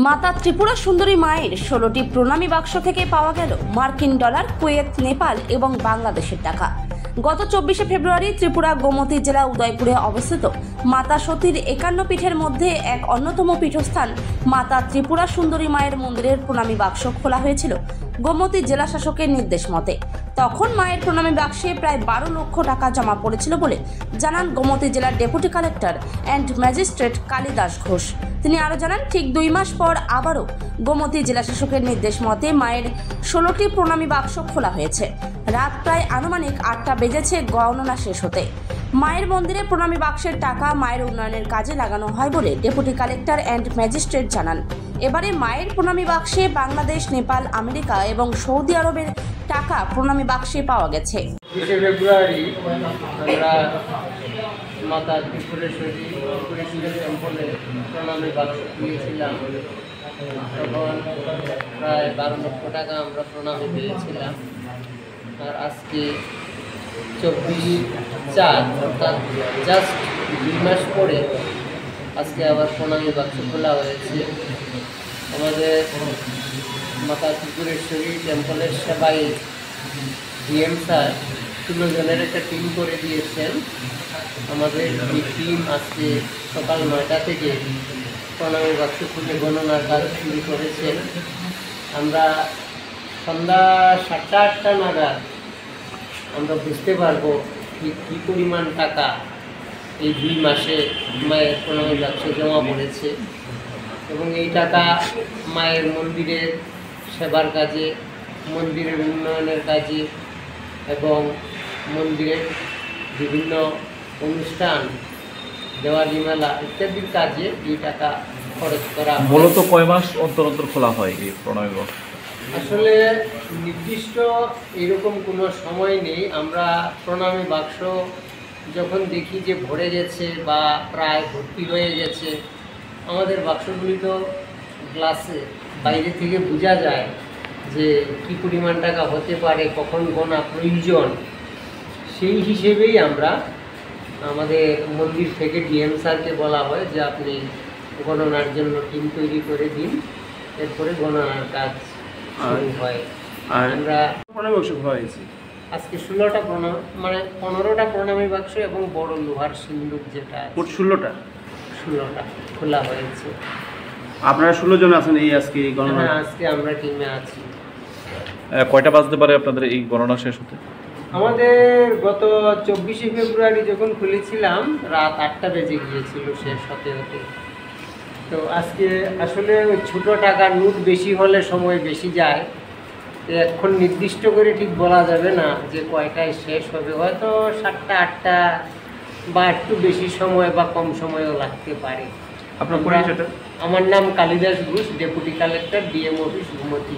মাতা ত্রিপুরা সুন্দরী মায়ের 16টি প্রণামী বাক্স থেকে পাওয়া গেল মার্কিন ডলার, কুয়েত, নেপাল এবং বাংলাদেশের টাকা। গত 24শে ফেব্রুয়ারি ত্রিপুরা গোমতী জেলা উদয়পুরে অবস্থিত মাতা সতীর 51 পীঠের মধ্যে এক অন্যতম পীঠস্থান মাতা ত্রিপুরা সুন্দরী মায়ের মন্দিরের প্রণামী বাক্স খোলা হয়েছিল গোমতী জেলা শাসকের নির্দেশ মতে। তখন মায়ের প্রণামী বাক্সে প্রায় 12 লক্ষ টাকা জমা পড়েছিল বলে জানান গোমতী জেলার deputy collector and magistrate Kalidas Ghosh. তিনি আরও জানান, ঠিক 2 মাস পর আবারও গোমতী জেলা শাসকের নির্দেশ মতে মায়ের 16টি প্রণামী বাক্স খোলা হয়েছে। রাত প্রায় আনুমানিক 8টা বেজেছে গণনা শেষ হতে। মায়ের মন্দিরে প্রণামী বাক্সের টাকা মায়ের উন্নয়নের কাজে লাগানো হয় বলে ডেপুটি কালেক্টর অ্যান্ড ম্যাজিস্ট্রেট জানান। এবারে মায়ের প্রণামী বাক্সে বাংলাদেশ, নেপাল, আমেরিকা এবং সৌদি আরবের টাকা প্রণামী বাক্সে পাওয়া গেছে। 20শে ফেব্রুয়ারি আমরা মাতা ত্রিপুরেশ্বরী টেম্পলে প্রণামী বাক্স দিয়েছিলাম। তখন প্রায় 12 লক্ষ টাকা আমরা প্রণামী পেয়েছিলাম। আর আজকে 24/4 অর্থাৎ জাস্ট 2 মাস পরে আজকে আবার প্রণামী বাক্স খোলা হয়েছে। আমাদের মাতা ত্রিপুরেশ্বরী টেম্পলের সেবায় ডিএম স্যার 16 জনের একটা টিম করে দিয়েছেন। আমাদের এই টিম আজকে সকাল 9টা থেকে প্রণামী বাক্স খুলে গণনার কাজ শুরু করেছেন। আমরা সন্ধ্যা 7:30 নাগাদ আমরা বুঝতে পারবো কী পরিমাণ টাকা এই 2 মাসে মায়ের প্রণামী বাক্সে জমা পড়েছে এবং এই টাকা মায়ের মন্দিরের সেবার কাজে, মন্দিরের উন্নয়নের কাজে এবং মন্দিরের বিভিন্ন অনুষ্ঠান, দেওয়ালি মেলা ইত্যাদির কাজে এই টাকা খরচ করা। মূলত কয় মাস অন্তর অন্তর খোলা হয় এই প্রণামী বাক্স? আসলে নির্দিষ্ট এরকম কোনো সময় নেই। আমরা প্রণামী বাক্স যখন দেখি যে ভরে গেছে বা প্রায় ভর্তি হয়ে গেছে, আমাদের বাক্সগুলি তো গ্লাসে বাইরে থেকে বোঝা যায় যে কী পরিমাণ টাকা হতে পারে, কখন গোনা প্রয়োজন। সেই হিসেবেই আমরা আমাদের মন্দির থেকে ডিএম স্যারকে বলা হয় যে আপনি গণনার জন্য টিম তৈরি করে দিন, এরপরে গণনার কাজ শুরু হয়। আর আমরা প্রণামী বাক্স খোলা হয়েছে আজকে 16টা মানে 15টা প্রণামী বাক্স এবং বড় লোহার সিন্দুক যেটা 16টা খোলা হয়েছে। আপনারা 16 জন আছেন এই আজকে এই গণনা? হ্যাঁ, আজকে আমরা টিমে আছি। কয়টা বাজতে পারে আপনাদের এই গণনা শেষ হতে? আমাদের গত 24শে ফেব্রুয়ারি যখন খুলেছিলাম রাত 8টা বেজে গিয়েছিল শেষ হতে হতে। তো আজকে আসলে ওই ছোটো টাকার নোট বেশি হলে সময় বেশি যায়, এখন নির্দিষ্ট করে ঠিক বলা যাবে না যে কয়টায় শেষ হবে। হয়তো 7টা 8টা বা একটু বেশি সময় বা কম সময়ও লাগতে পারে। আপনার পরিচয়টা? আমার নাম Kalidas Ghosh, deputy collector, DM office, Gomti.